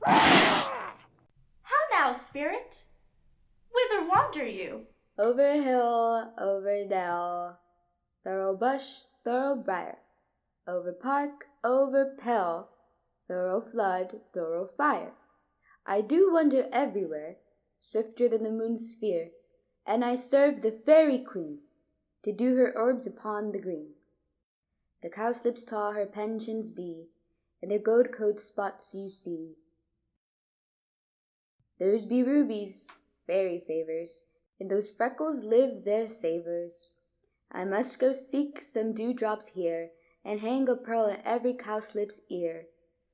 How now, spirit? Whither wander you? Over hill, over dell, thorough bush, thorough briar, over park, over pell, thorough flood, thorough fire. I do wander everywhere, swifter than the moon's sphere, and I serve the fairy queen, to do her orbs upon the green. The cowslips tall her pensions be, and their gold-coat spots you see. Those be rubies, fairy favors, in those freckles live their savors. I must go seek some dewdrops here, and hang a pearl in every cowslip's ear.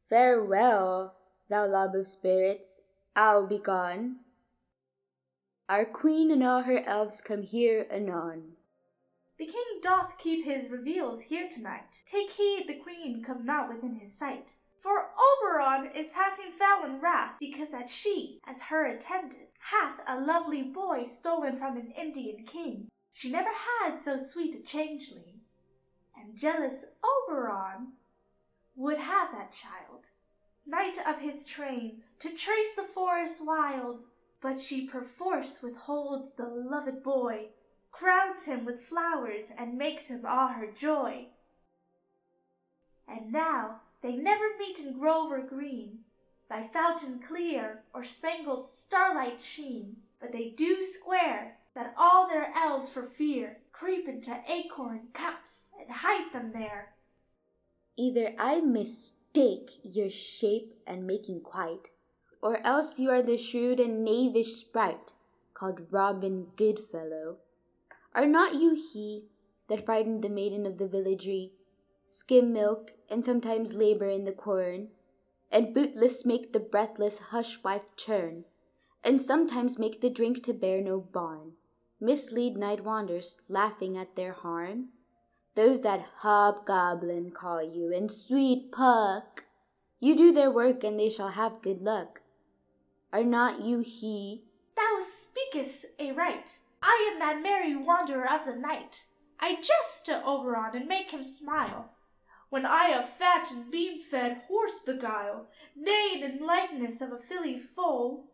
Farewell, thou lob of spirits, I'll be gone. Our queen and all her elves come here anon. The king doth keep his reveals here tonight. Take heed the queen come not within his sight. For Oberon is passing foul in wrath, because that she, as her attendant, hath a lovely boy stolen from an Indian king. She never had so sweet a changeling, and jealous Oberon would have that child, knight of his train, to trace the forest wild. But she perforce withholds the loved boy, crowns him with flowers, and makes him all her joy. And now they never meet in grove or green, by fountain clear or spangled starlight sheen, but they do square that all their elves for fear creep into acorn cups and hide them there. Either I mistake your shape and making quite, or else you are the shrewd and knavish sprite, called Robin Goodfellow. Are not you he that frightened the maiden of the villagery, skim milk, and sometimes labor in the quern, and bootless make the breathless hushwife churn, and sometimes make the drink to bear no barn, mislead night wanderers, laughing at their harm? Those that hobgoblin call you, and sweet Puck, you do their work, and they shall have good luck. Are not you he? Thou speakest aright. I am that merry wanderer of the night. I jest to Oberon and make him smile, when I a fat and beam-fed horse beguile, neigh in likeness of a filly foal,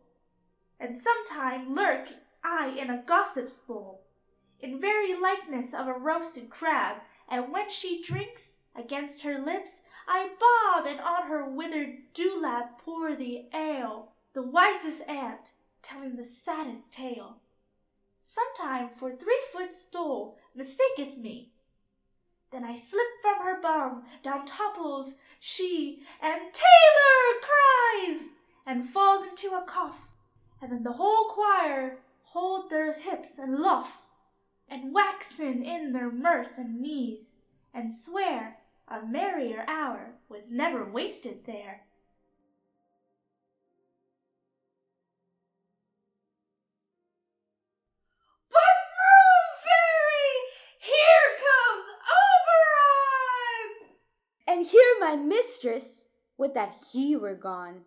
and sometime lurk I in a gossip's bowl, in very likeness of a roasted crab, and when she drinks, against her lips I bob, and on her withered dewlap pour the ale, the wisest aunt telling the saddest tale. Sometime for 3-foot stole mistaketh me. Then I slip from her bum, down topples she, and Tailor cries, and falls into a cough, and then the whole choir hold their hips and luff, and waxen in their mirth and knees, and swear a merrier hour was never wasted there. And here my mistress, would that he were gone.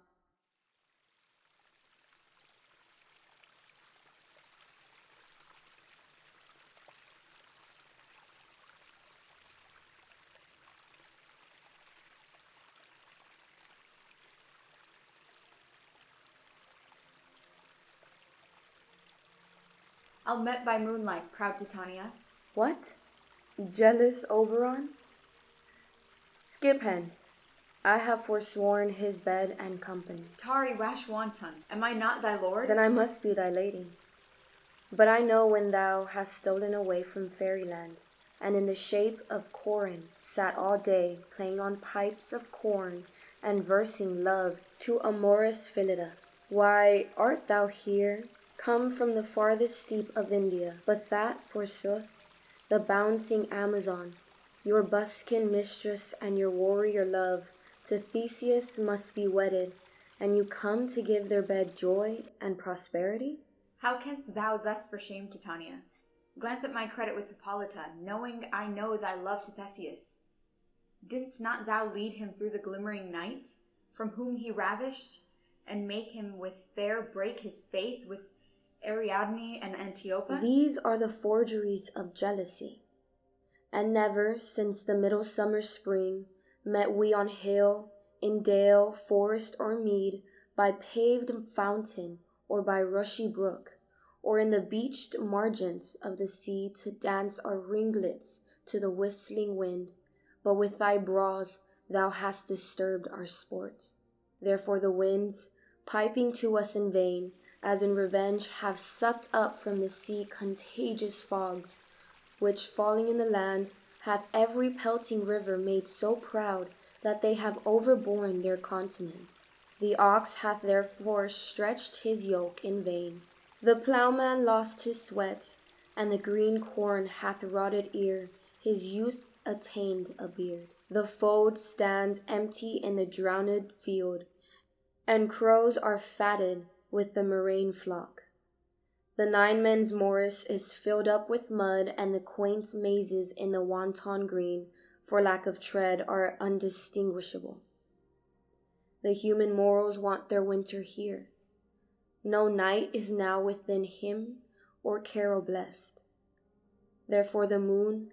I'll met by moonlight, proud Titania. What? Jealous Oberon? Skip hence. I have forsworn his bed and company. Tari, rash wanton, am I not thy lord? Then I must be thy lady. But I know when thou hast stolen away from fairyland, and in the shape of Corin sat all day playing on pipes of corn and versing love to amorous Phillida. Why art thou here, come from the farthest steep of India, but that, forsooth, the bouncing Amazon, your buskin mistress and your warrior love, to Theseus must be wedded, and you come to give their bed joy and prosperity? How canst thou thus for shame, Titania? Glance at my credit with Hippolyta, knowing I know thy love to Theseus. Didst not thou lead him through the glimmering night, from whom he ravished, and make him with fair break his faith with Ariadne and Antiopa? These are the forgeries of jealousy. And never since the middle summer spring met we on hill, in dale, forest, or mead, by paved fountain or by rushy brook, or in the beached margins of the sea to dance our ringlets to the whistling wind, but with thy brows thou hast disturbed our sport. Therefore the winds, piping to us in vain, as in revenge, have sucked up from the sea contagious fogs, which, falling in the land, hath every pelting river made so proud that they have overborne their continents. The ox hath therefore stretched his yoke in vain. The ploughman lost his sweat, and the green corn hath rotted ere his youth attained a beard. The fold stands empty in the drowned field, and crows are fatted with the murrain flock. The nine men's morris is filled up with mud, and the quaint mazes in the wanton green, for lack of tread, are undistinguishable. The human morals want their winter here. No night is now within hymn or carol blessed. Therefore the moon,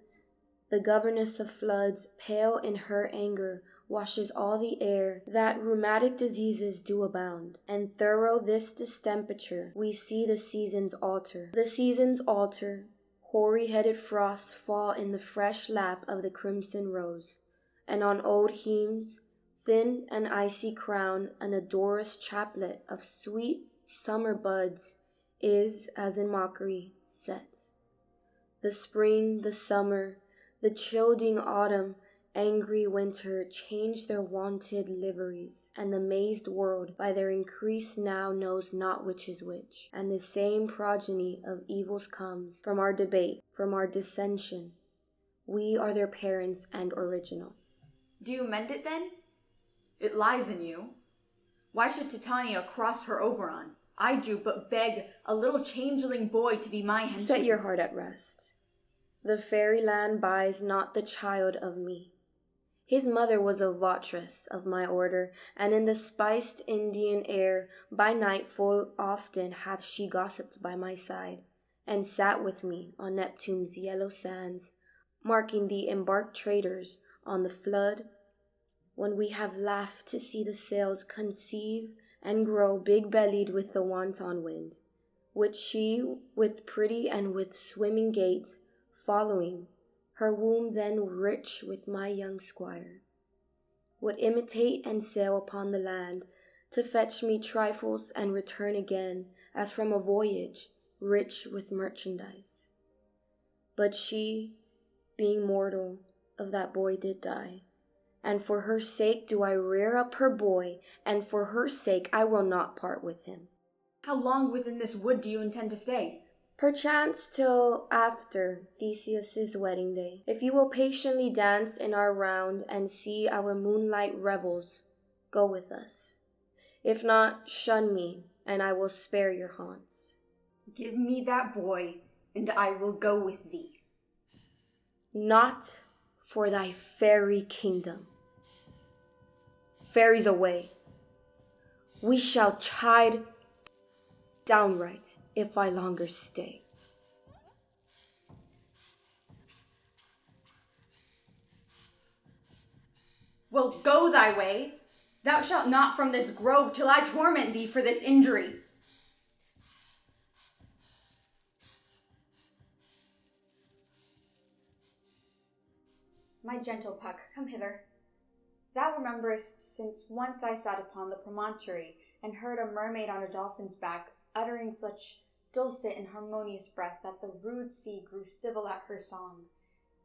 the governess of floods, pale in her anger, washes all the air, that rheumatic diseases do abound. And through this distemperature we see the seasons alter. The seasons alter, hoary-headed frosts fall in the fresh lap of the crimson rose, and on old hymns, thin and icy crown, an odorous chaplet of sweet summer buds is, as in mockery, set. The spring, the summer, the chilling autumn, angry winter change their wonted liveries, and the mazed world by their increase now knows not which is which. And the same progeny of evils comes from our debate, from our dissension. We are their parents and original. Do you mend it then? It lies in you. Why should Titania cross her Oberon? I do but beg a little changeling boy to be my henchman. Set your heart at rest. The fairyland buys not the child of me. His mother was a votress of my order, and in the spiced Indian air by night full often hath she gossiped by my side, and sat with me on Neptune's yellow sands, marking the embarked traders on the flood, when we have laughed to see the sails conceive and grow big-bellied with the wanton wind, which she, with pretty and with swimming gait, following, her womb then rich with my young squire, would imitate and sail upon the land, to fetch me trifles and return again, as from a voyage, rich with merchandise. But she, being mortal, of that boy did die, and for her sake do I rear up her boy, and for her sake I will not part with him. How long within this wood do you intend to stay? Perchance till after Theseus's wedding day, if you will patiently dance in our round and see our moonlight revels, go with us. If not, shun me, and I will spare your haunts. Give me that boy, and I will go with thee. Not for thy fairy kingdom. Fairies away. We shall chide downright if I longer stay. Well, go thy way. Thou shalt not from this grove till I torment thee for this injury. My gentle Puck, come hither. Thou rememberest, since once I sat upon the promontory, and heard a mermaid on a dolphin's back, uttering such dulcet and harmonious breath that the rude sea grew civil at her song,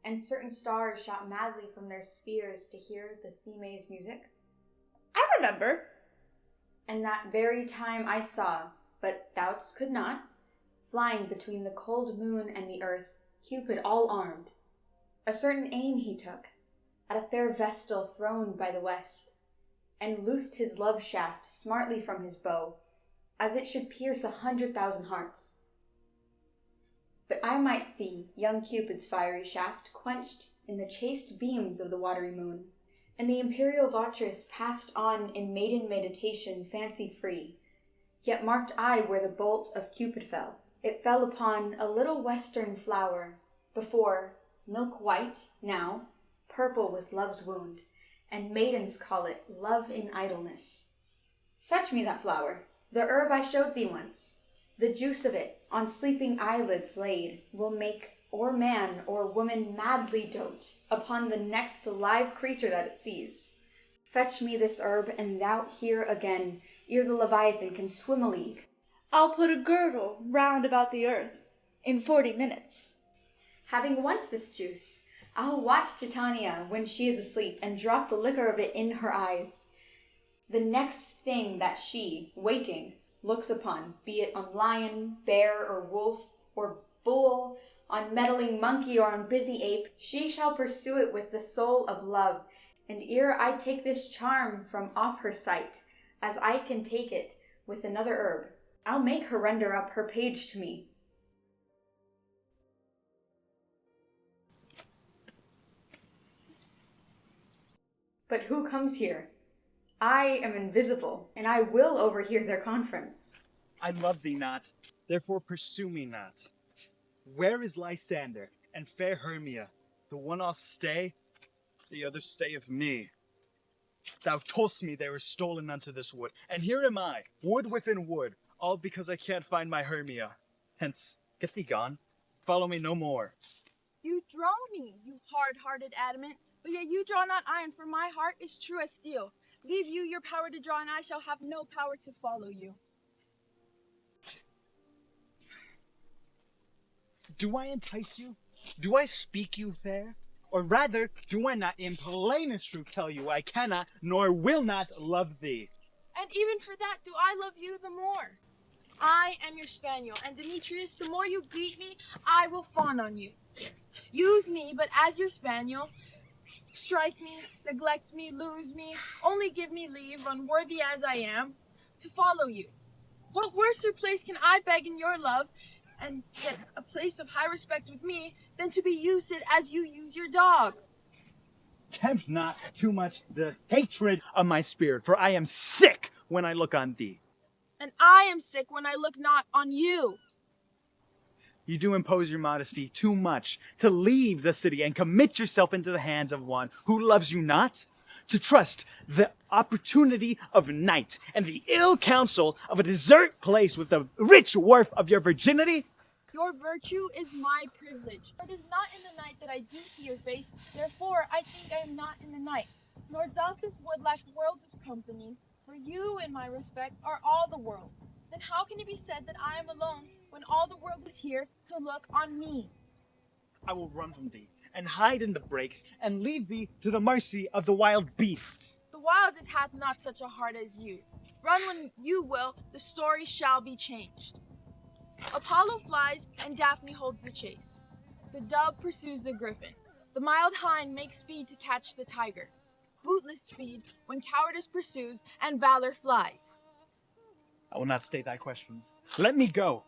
and certain stars shot madly from their spheres to hear the sea may's music? I remember. And that very time I saw, but thou could not, flying between the cold moon and the earth, Cupid all armed. A certain aim he took, at a fair vestal throned by the west, and loosed his love shaft smartly from his bow, as it should pierce 100,000 hearts. But I might see young Cupid's fiery shaft quenched in the chaste beams of the watery moon, and the imperial votress passed on in maiden meditation fancy-free. Yet marked I where the bolt of Cupid fell. It fell upon a little western flower, before, milk-white, now, purple with love's wound, and maidens call it love in idleness. Fetch Fetch me that flower, the herb I showed thee once. The juice of it, on sleeping eyelids laid, will make or man or woman madly dote upon the next live creature that it sees. Fetch me this herb, and thou here again, ere the Leviathan can swim a league. I'll put a girdle round about the earth in 40 minutes. Having once this juice, I'll watch Titania when she is asleep and drop the liquor of it in her eyes. The next thing that she, waking, looks upon, be it on lion, bear, or wolf, or bull, on meddling monkey, or on busy ape, she shall pursue it with the soul of love, and ere I take this charm from off her sight, as I can take it with another herb, I'll make her render up her page to me. But who comes here? I am invisible, and I will overhear their conference. I love thee not, therefore pursue me not. Where is Lysander and fair Hermia? The one I'll stay, the other stay of me. Thou toldst me they were stolen unto this wood, and here am I, wood within wood, all because I can't find my Hermia. Hence, get thee gone, follow me no more. You draw me, you hard-hearted adamant, but yet you draw not iron, for my heart is true as steel. Leave you your power to draw, and I shall have no power to follow you. Do I entice you? Do I speak you fair? Or rather, do I not in plainest truth tell you I cannot, nor will not love thee? And even for that do I love you the more. I am your spaniel, and Demetrius, the more you beat me, I will fawn on you. Use me but as your spaniel, strike me, neglect me, lose me, only give me leave, unworthy as I am, to follow you. What worser place can I beg in your love, and get a place of high respect with me, than to be used as you use your dog? Tempt not too much the hatred of my spirit, for I am sick when I look on thee. And I am sick when I look not on you. You do impose your modesty too much to leave the city and commit yourself into the hands of one who loves you not, to trust the opportunity of night and the ill counsel of a desert place with the rich worth of your virginity. Your virtue is my privilege. It is not in the night that I do see your face, therefore I think I am not in the night. Nor doth this wood lack worlds of company, for you, in my respect, are all the world. Then how can it be said that I am alone, when all the world is here to look on me? I will run from thee, and hide in the brakes, and leave thee to the mercy of the wild beasts. The wildest hath not such a heart as you. Run when you will, the story shall be changed. Apollo flies, and Daphne holds the chase. The dove pursues the griffin. The mild hind makes speed to catch the tiger. Bootless speed, when cowardice pursues, and valor flies. I will not state thy questions. Let me go.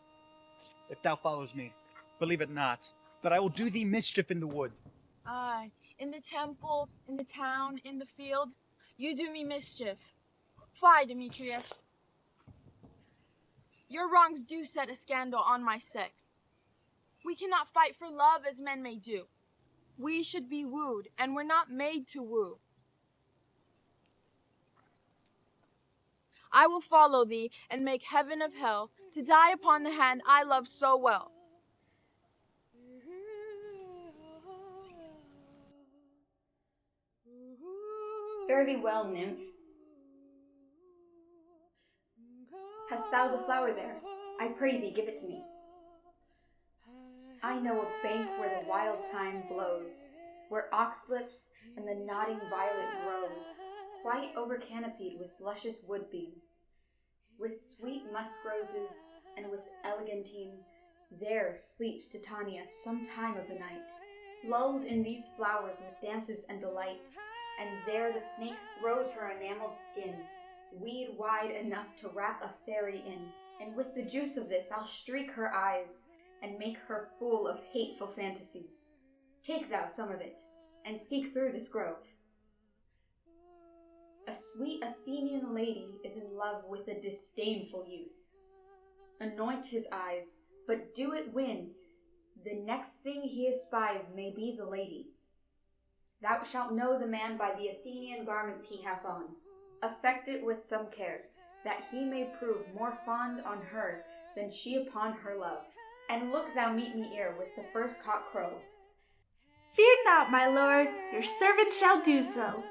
If thou follows me, believe it not, but I will do thee mischief in the wood. Aye, in the temple, in the town, in the field, you do me mischief. Fie, Demetrius. Your wrongs do set a scandal on my sex. We cannot fight for love as men may do. We should be wooed, and we're not made to woo. I will follow thee, and make heaven of hell, to die upon the hand I love so well. Fare thee well, nymph. Hast thou the flower there? I pray thee, give it to me. I know a bank where the wild thyme blows, where oxlips and the nodding violet grows, quite over-canopied with luscious woodbeam. With sweet musk roses and with elegantine, there sleeps Titania some time of the night, lulled in these flowers with dances and delight, and there the snake throws her enameled skin, weed wide enough to wrap a fairy in, and with the juice of this I'll streak her eyes, and make her full of hateful fantasies. Take thou some of it, and seek through this grove. A sweet Athenian lady is in love with a disdainful youth. Anoint his eyes, but do it when the next thing he espies may be the lady. Thou shalt know the man by the Athenian garments he hath on. Affect it with some care, that he may prove more fond on her than she upon her love. And look thou meet me ere with the first cock crow. Fear not, my lord, your servant shall do so.